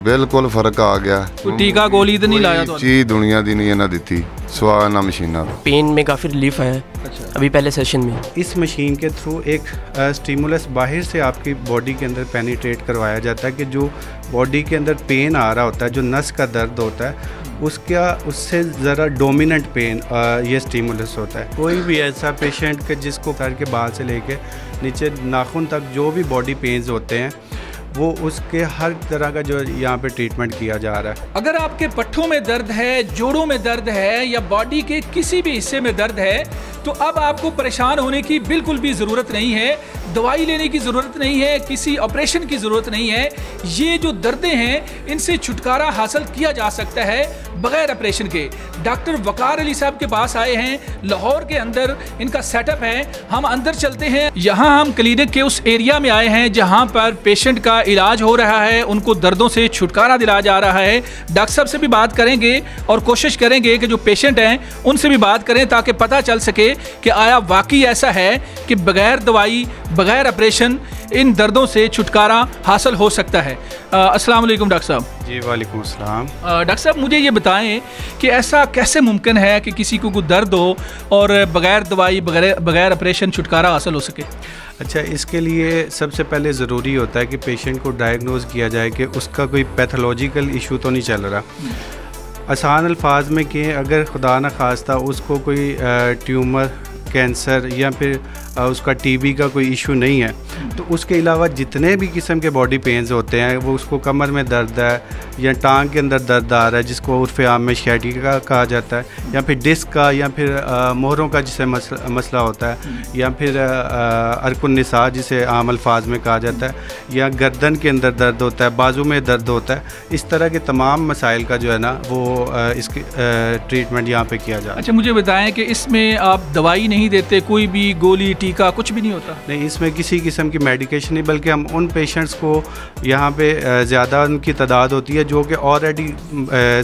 बिल्कुल फर्क आ गया। कोई टीका गोली तो नहीं लाया? तो चीज दुनिया दी नहीं इन्हें दी सवा ना मशीना। पेन में काफ़ी रिलीफ है। अच्छा। अभी पहले सेशन में इस मशीन के थ्रू एक स्टिमुलस बाहर से आपकी बॉडी के अंदर पेनिट्रेट करवाया जाता है कि जो बॉडी के अंदर पेन आ रहा होता है, जो नस का दर्द होता है, उससे ज़रा डोमिनेंट पेन ये स्टिमुलस होता है। कोई भी ऐसा पेशेंट के जिसको सर के बाल से लेके नीचे नाखून तक जो भी बॉडी पेन्स होते हैं वो उसके हर तरह का जो यहाँ पे ट्रीटमेंट किया जा रहा है। अगर आपके पट्ठों में दर्द है, जोड़ों में दर्द है या बॉडी के किसी भी हिस्से में दर्द है तो अब आपको परेशान होने की बिल्कुल भी ज़रूरत नहीं है, दवाई लेने की ज़रूरत नहीं है, किसी ऑपरेशन की ज़रूरत नहीं है। ये जो दर्दें हैं इनसे छुटकारा हासिल किया जा सकता है बगैर ऑपरेशन के। डॉक्टर वकार अली साहब के पास आए हैं, लाहौर के अंदर इनका सेटअप है। हम अंदर चलते हैं। यहाँ हम क्लिनिक के उस एरिया में आए हैं जहाँ पर पेशेंट का इलाज हो रहा है, उनको दर्दों से छुटकारा दिलाया जा रहा है। डॉक्टर साहब से भी बात करेंगे और कोशिश करेंगे कि जो पेशेंट हैं उनसे भी बात करें ताकि पता चल सके कि आया वाकई ऐसा है कि बगैर दवाई बगैर ऑपरेशन इन दर्दों से छुटकारा हासिल हो सकता है। अस्सलाम वालेकुम डॉक्टर साहब। जी वालेकुम अस्सलाम। डॉक्टर साहब मुझे ये बताएं कि ऐसा कैसे मुमकिन है कि किसी को दर्द हो और बगैर दवाई बगैर ऑपरेशन छुटकारा हासिल हो सके? अच्छा, इसके लिए सबसे पहले ज़रूरी होता है कि पेशेंट को डायग्नोज किया जाए कि उसका कोई पैथोलॉजिकल इशू तो नहीं चल रहा। आसान अल्फाज में कि अगर खुदा न खास्ता उसको कोई ट्यूमर, कैंसर या फिर उसका टीबी का कोई इशू नहीं है तो उसके अलावा जितने भी किस्म के बॉडी पेन्स होते हैं, वो उसको कमर में दर्द है या टांग के अंदर दर्द आ रहा है जिसको उर्फ़ आम में शैटिका कहा जाता है, या फिर डिस्क का या फिर मोहरों का जिसे मसला होता है, या फिर अरकुन्निसा जिसे आम अल्फाज में कहा जाता है, या गर्दन के अंदर दर्द होता है, बाजू में दर्द होता है, इस तरह के तमाम मसाइल का जो है ना वो इसकी ट्रीटमेंट यहाँ पे किया जाता है। अच्छा, मुझे बताएं कि इसमें आप दवाई नहीं देते, कोई भी गोली टीका कुछ भी नहीं होता? नहीं, इसमें किसी किस्म की मेडिकेशन नहीं, बल्कि हम उन पेशेंट्स को यहाँ पे ज़्यादा उनकी तादाद होती है जो कि ऑलरेडी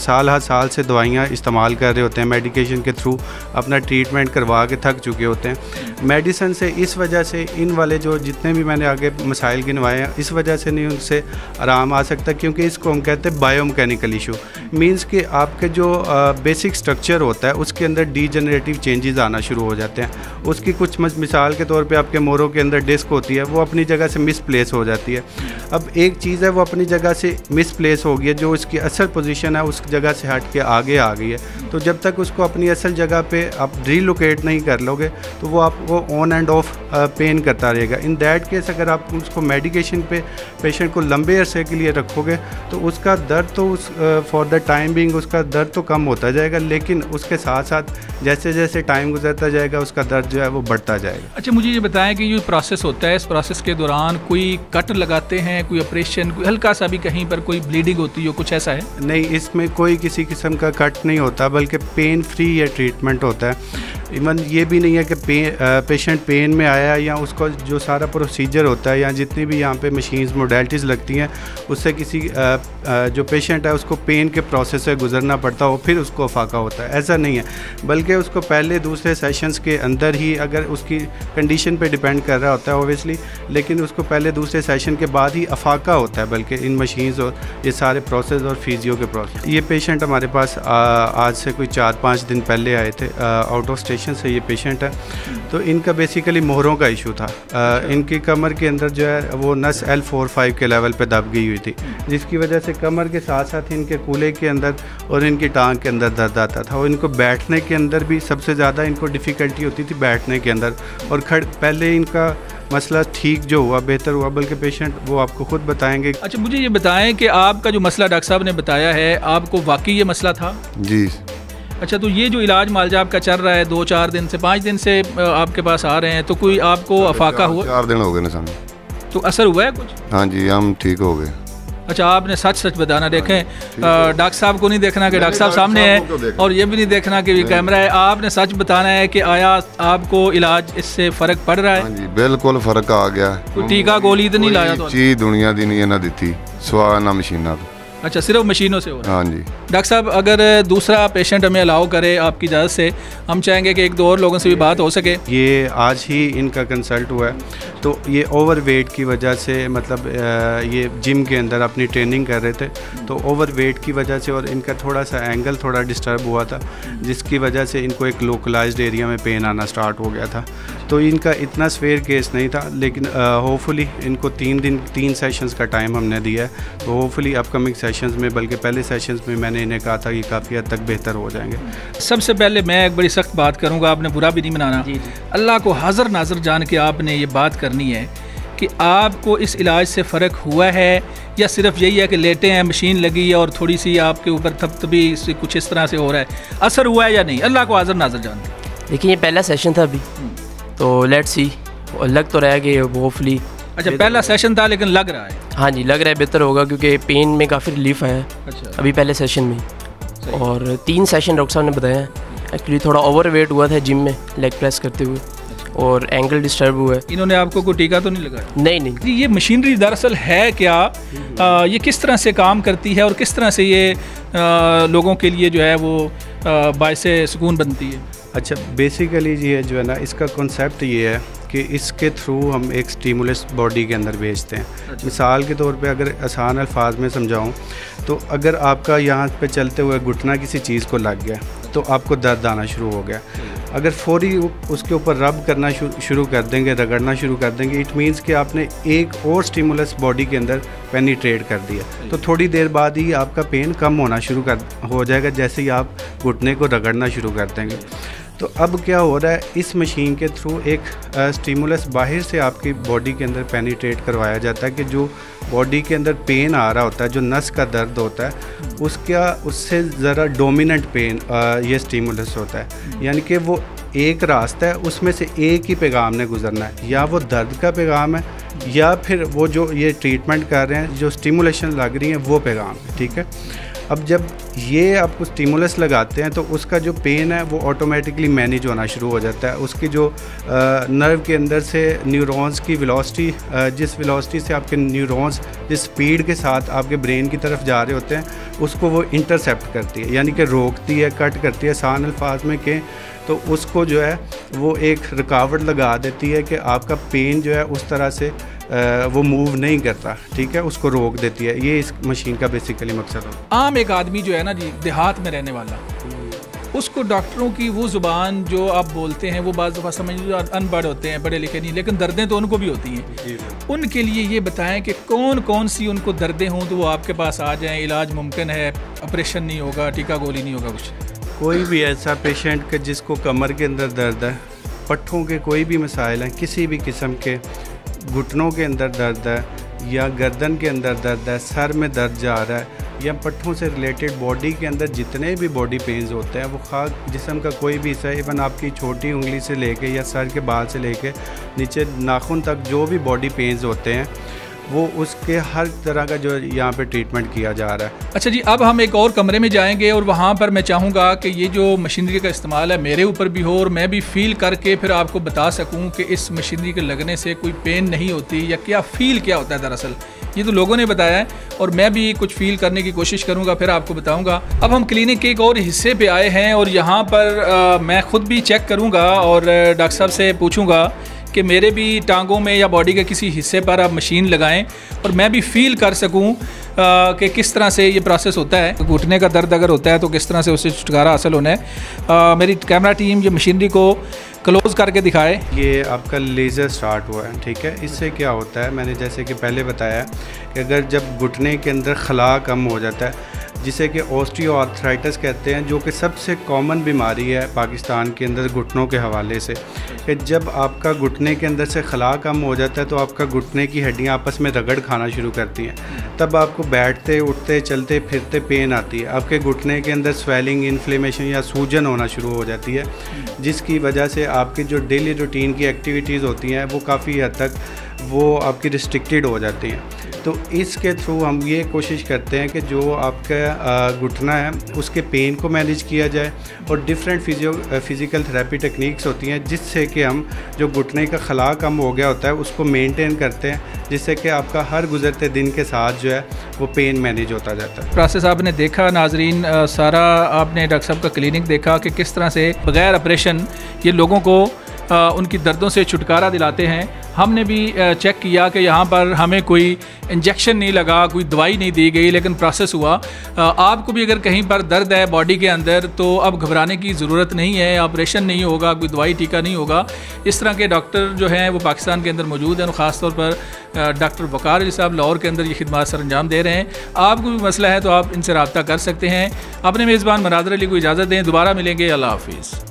साल हर साल से दवाइयाँ इस्तेमाल कर रहे होते हैं, मेडिकेशन के थ्रू अपना ट्रीटमेंट करवा के थक चुके होते हैं मेडिसिन से। इस वजह से इन वाले जो जितने भी मैंने आगे मसाइल गिनवाए हैं इस वजह से नहीं उनसे आराम आ सकता, क्योंकि इसको हम कहते हैं बायोमैकेनिकल इशू। मीन्स कि आपके जो बेसिक स्ट्रक्चर होता है उसके अंदर डीजनरेटिव चेंजेस आना शुरू हो जाते हैं। उसकी कुछ मिसाल के तौर पे आपके मोरों के अंदर डिस्क होती है, वो अपनी जगह से मिसप्लेस हो जाती है। अब एक चीज़ है वो अपनी जगह से मिसप्लेस हो गई है, जो उसकी असल पोजीशन है उस जगह से हट के आगे आ गई है, तो जब तक उसको अपनी असल जगह पे आप रिलोकेट नहीं कर लोगे तो वो आपको ऑन एंड ऑफ पेन करता रहेगा। इन दैट केस अगर आप उसको मेडिकेशन पे पेशेंट को लंबे अरसे के लिए रखोगे तो उसका दर्द तो फॉर द टाइम बिंग उसका दर्द तो कम होता जाएगा, लेकिन उसके साथ साथ जैसे जैसे टाइम गुजरता जाएगा उसका दर्द जो है वो बढ़ता जाएगा। अच्छा, मुझे ये बताएं कि ये प्रोसेस होता है, इस प्रोसेस के दौरान कोई कट लगाते हैं, कोई ऑपरेशन, कोई हल्का सा भी कहीं पर कोई ब्लीडिंग होती हो, कुछ ऐसा है? नहीं, इसमें कोई किसी किस्म का कट नहीं होता, बल्कि पेन फ्री ये ट्रीटमेंट होता है। इवन ये भी नहीं है कि पेशेंट पेन में आया या उसको जो सारा प्रोसीजर होता है या जितनी भी यहाँ पे मशीन्स मोडेलिटीज़ लगती हैं उससे किसी जो पेशेंट है उसको पेन के प्रोसेस से गुजरना पड़ता हो फिर उसको अफाका होता है, ऐसा नहीं है। बल्कि उसको पहले दूसरे सेशंस के अंदर ही, अगर उसकी कंडीशन पे डिपेंड कर रहा होता है ओबियसली, लेकिन उसको पहले दूसरे सेशन के बाद ही अफाका होता है, बल्कि इन मशीन्स और ये सारे प्रोसेस और फिजियो के प्रोसेस। ये पेशेंट हमारे पास आज से कोई 4-5 दिन पहले आए थे, आउट ऑफ स्टेशन से ये पेशेंट है। तो इनका बेसिकली मोहरों का इशू था। इनकी कमर के अंदर जो है वो नस L4-5 के लेवल पे दब गई हुई थी, जिसकी वजह से कमर के साथ साथ इनके कूल्हे के अंदर और इनकी टांग के अंदर दर्द आता था, और इनको बैठने के अंदर भी सबसे ज़्यादा इनको डिफ़िकल्टी होती थी बैठने के अंदर। और पहले इनका मसला ठीक जो हुआ, बेहतर हुआ, बल्कि पेशेंट वो आपको खुद बताएंगे। अच्छा, मुझे ये बताएं कि आपका जो मसला डॉक्टर साहब ने बताया है, आपको वाकई ये मसला था? जी। अच्छा, तो ये जो इलाज मालजा आपका चल रहा है 2-4 दिन से 5 दिन से आपके पास आ रहे हैं, तो कोई आपको अफाका हुआ? 4 दिन हो गए ना सामने। तो असर हुआ है कुछ? हाँ जी, हम ठीक हो गए। अच्छा, आपने सच बताना, देखें डॉक्टर साहब को नहीं देखना कि डॉक्टर साहब सामने है, और ये भी नहीं देखना कि कैमरा है। आपने सच बताना है कि आया आपको इलाज इससे फ़र्क पड़ रहा है? हाँ जी, बिल्कुल फर्क आ गया। कोई टीका गोली तो नहीं लाया? तो चीज दुनिया दी नहीं इन्हें दी सवा ना मशीना। अच्छा, सिर्फ मशीनों से हो रहा है। हाँ जी। डॉक्टर साहब, अगर दूसरा पेशेंट हमें अलाउ करे आपकी इजाज़त से, हम चाहेंगे कि एक दो और लोगों से भी बात हो सके। ये आज ही इनका कंसल्ट हुआ है, तो ये ओवर वेट की वजह से, मतलब ये जिम के अंदर अपनी ट्रेनिंग कर रहे थे, तो ओवर वेट की वजह से और इनका थोड़ा सा एंगल थोड़ा डिस्टर्ब हुआ था, जिसकी वजह से इनको एक लोकलाइज्ड एरिया में पेन आना स्टार्ट हो गया था। तो इनका इतना स्वेयर केस नहीं था, लेकिन होपफुली इनको 3 सेशंस का टाइम हमने दिया है, तो होपफुली अपकमिंग सेशंस में, बल्कि पहले सेशंस में मैंने इन्हें कहा था कि काफ़ी हद तक बेहतर हो जाएंगे। सबसे पहले मैं एक बड़ी सख्त बात करूंगा, आपने बुरा भी नहीं मनाना। अल्लाह को हाज़िर नाज़िर जान के आपने ये बात करनी है कि आपको इस इलाज से फ़र्क हुआ है या सिर्फ यही है कि लेटे हैं, मशीन लगी है और थोड़ी सी आपके ऊपर थपथपी से कुछ इस तरह से हो रहा है, असर हुआ है या नहीं? अल्लाह को हाज़िर नाज़िर जान के। देखिए, ये पहला सेशन था अभी, तो लेट्स सी, लग तो रहा है कि होपफुली। अच्छा, पहला सेशन था लेकिन लग रहा है। हाँ जी, लग रहा है बेहतर होगा, क्योंकि पेन में काफ़ी रिलीफ आया है अच्छा, अभी पहले सेशन में। और 3 सेशन डॉक्टर साहब ने बताया है। एक्चुअली थोड़ा ओवर वेट हुआ था जिम में लेग प्रेस करते हुए, और एंगल डिस्टर्ब हुआ है। इन्होंने आपको कोई टीका तो नहीं लगाया? नहीं नहीं। जी, ये मशीनरी दरअसल है क्या, ये किस तरह से काम करती है और किस तरह से ये लोगों के लिए जो है वो बायसे सुकून बनती है? अच्छा, बेसिकली ये जो है ना, इसका कॉन्सेप्ट ये है कि इसके थ्रू हम एक स्टिमुलस बॉडी के अंदर भेजते हैं। मिसाल के तौर पे अगर आसान अल्फाज में समझाऊं, तो अगर आपका यहाँ पे चलते हुए घुटना किसी चीज़ को लग गया, तो आपको दर्द आना शुरू हो गया। अगर फौरी उसके ऊपर रब करना शुरू कर देंगे, रगड़ना शुरू कर देंगे, इट मीन्स कि आपने एक और स्टिमुलस बॉडी के अंदर पेनिट्रेट कर दिया, तो थोड़ी देर बाद ही आपका पेन कम होना शुरू हो जाएगा, जैसे ही आप घुटने को रगड़ना शुरू कर देंगे। तो अब क्या हो रहा है, इस मशीन के थ्रू एक स्टिमुलस बाहर से आपकी बॉडी के अंदर पेनिट्रेट करवाया जाता है कि जो बॉडी के अंदर पेन आ रहा होता है, जो नस का दर्द होता है, उससे ज़रा डोमिनेंट पेन ये स्टिमुलस होता है। यानी कि वो एक रास्ता है, उसमें से एक ही पैगाम ने गुजरना है, या वो दर्द का पैगाम है, या फिर वो जो ये ट्रीटमेंट कर रहे हैं, जो स्टिमुलेशन लग रही है, वो पैगाम है। ठीक है, अब जब ये आपको स्टिमुलस लगाते हैं, तो उसका जो पेन है वो ऑटोमेटिकली मैनेज होना शुरू हो जाता है। उसकी जो नर्व के अंदर से न्यूरॉन्स की वेलोसिटी, जिस वेलोसिटी से आपके न्यूरॉन्स जिस स्पीड के साथ आपके ब्रेन की तरफ जा रहे होते हैं, उसको वो इंटरसेप्ट करती है, यानी कि रोकती है, कट करती है। आसान अल्फाज में कहें तो उसको जो है वो एक रुकावट लगा देती है कि आपका पेन जो है उस तरह से वो मूव नहीं करता। ठीक है, उसको रोक देती है। ये इस मशीन का बेसिकली मकसद है। आम एक आदमी जो है ना जी, देहात में रहने वाला, उसको डॉक्टरों की वो ज़ुबान जो आप बोलते हैं वो बाज़ दफ़ा समझ लो अनपढ़ होते हैं, पढ़े लिखे नहीं, लेकिन दर्दें तो उनको भी होती हैं। उनके लिए ये बताएं कि कौन कौन सी उनको दर्दें हों तो वो आपके पास आ जाएं, इलाज मुमकिन है, ऑपरेशन नहीं होगा, टीका गोली नहीं होगा कुछ। कोई भी ऐसा पेशेंट के जिसको कमर के अंदर दर्द है, पट्ठों के कोई भी मसाइल हैं, किसी भी किस्म के, घुटनों के अंदर दर्द है, या गर्दन के अंदर दर्द है, सर में दर्द जा रहा है, या पट्ठों से रिलेटेड बॉडी के अंदर जितने भी बॉडी पेन्स होते हैं, वो खास जिस्म का कोई भी हिस्सा, इवन आपकी छोटी उंगली से लेके या सर के बाल से लेके नीचे नाखून तक जो भी बॉडी पेन्स होते हैं, वो उसके हर तरह का जो यहाँ पे ट्रीटमेंट किया जा रहा है। अच्छा जी, अब हम एक और कमरे में जाएंगे और वहाँ पर मैं चाहूँगा कि ये जो मशीनरी का इस्तेमाल है मेरे ऊपर भी हो और मैं भी फील करके फिर आपको बता सकूँ कि इस मशीनरी के लगने से कोई पेन नहीं होती या क्या फ़ील क्या होता है। दरअसल ये तो लोगों ने बताया है और मैं भी कुछ फ़ील करने की कोशिश करूँगा, फिर आपको बताऊँगा। अब हम क्लिनिक के एक और हिस्से पर आए हैं और यहाँ पर मैं ख़ुद भी चेक करूँगा और डॉक्टर साहब से पूछूँगा कि मेरे भी टांगों में या बॉडी के किसी हिस्से पर आप मशीन लगाएं और मैं भी फील कर सकूं कि किस तरह से ये प्रोसेस होता है। घुटने का दर्द अगर होता है तो किस तरह से उससे छुटकारा हासिल होना है। मेरी कैमरा टीम ये मशीनरी को क्लोज़ करके दिखाए। ये आपका लेज़र स्टार्ट हुआ है। ठीक है, इससे क्या होता है, मैंने जैसे कि पहले बताया कि अगर जब घुटने के अंदर खला कम हो जाता है, जिसे कि ऑस्टियोआर्थराइटिस कहते हैं, जो कि सबसे कॉमन बीमारी है पाकिस्तान के अंदर घुटनों के हवाले से, कि जब आपका घुटने के अंदर से खला कम हो जाता है तो आपका घुटने की हड्डियां आपस में रगड़ खाना शुरू करती हैं, तब आपको बैठते उठते चलते फिरते पेन आती है, आपके घुटने के अंदर स्वेलिंग, इन्फ्लेमेशन या सूजन होना शुरू हो जाती है, जिसकी वजह से आपकी जो डेली रूटीन की एक्टिविटीज़ होती हैं वो काफ़ी हद तक वो आपकी रिस्ट्रिक्टेड हो जाती हैं। तो इसके थ्रू हम ये कोशिश करते हैं कि जो आपका घुटना है उसके पेन को मैनेज किया जाए, और डिफरेंट फिज़िकल थेरेपी टेक्निक्स होती हैं जिससे कि हम जो घुटने का खला कम हो गया होता है उसको मेंटेन करते हैं, जिससे कि आपका हर गुज़रते दिन के साथ जो है वो पेन मैनेज होता जाता है। प्रोसेस आपने देखा नाजरीन, सारा आपने डॉक्टर साहब का क्लिनिक देखा कि किस तरह से बग़ैर ऑपरेशन ये लोगों को उनकी दर्दों से छुटकारा दिलाते हैं। हमने भी चेक किया कि यहाँ पर हमें कोई इंजेक्शन नहीं लगा, कोई दवाई नहीं दी गई, लेकिन प्रोसेस हुआ। आपको भी अगर कहीं पर दर्द है बॉडी के अंदर तो अब घबराने की ज़रूरत नहीं है, ऑपरेशन नहीं होगा, कोई दवाई टीका नहीं होगा। इस तरह के डॉक्टर जो हैं वो पाकिस्तान के अंदर मौजूद हैं, और ख़ास तौर पर डॉक्टर वक़ार अली साहब लाहौर के अंदर ये खिदमत सर अंजाम दे रहे हैं। आपको भी मसला है तो आप इनसे रब्ता कर सकते हैं। अपने मेज़बान मनादर अली को इजाज़त दें, दोबारा मिलेंगे। अल्लाह हाफिज़।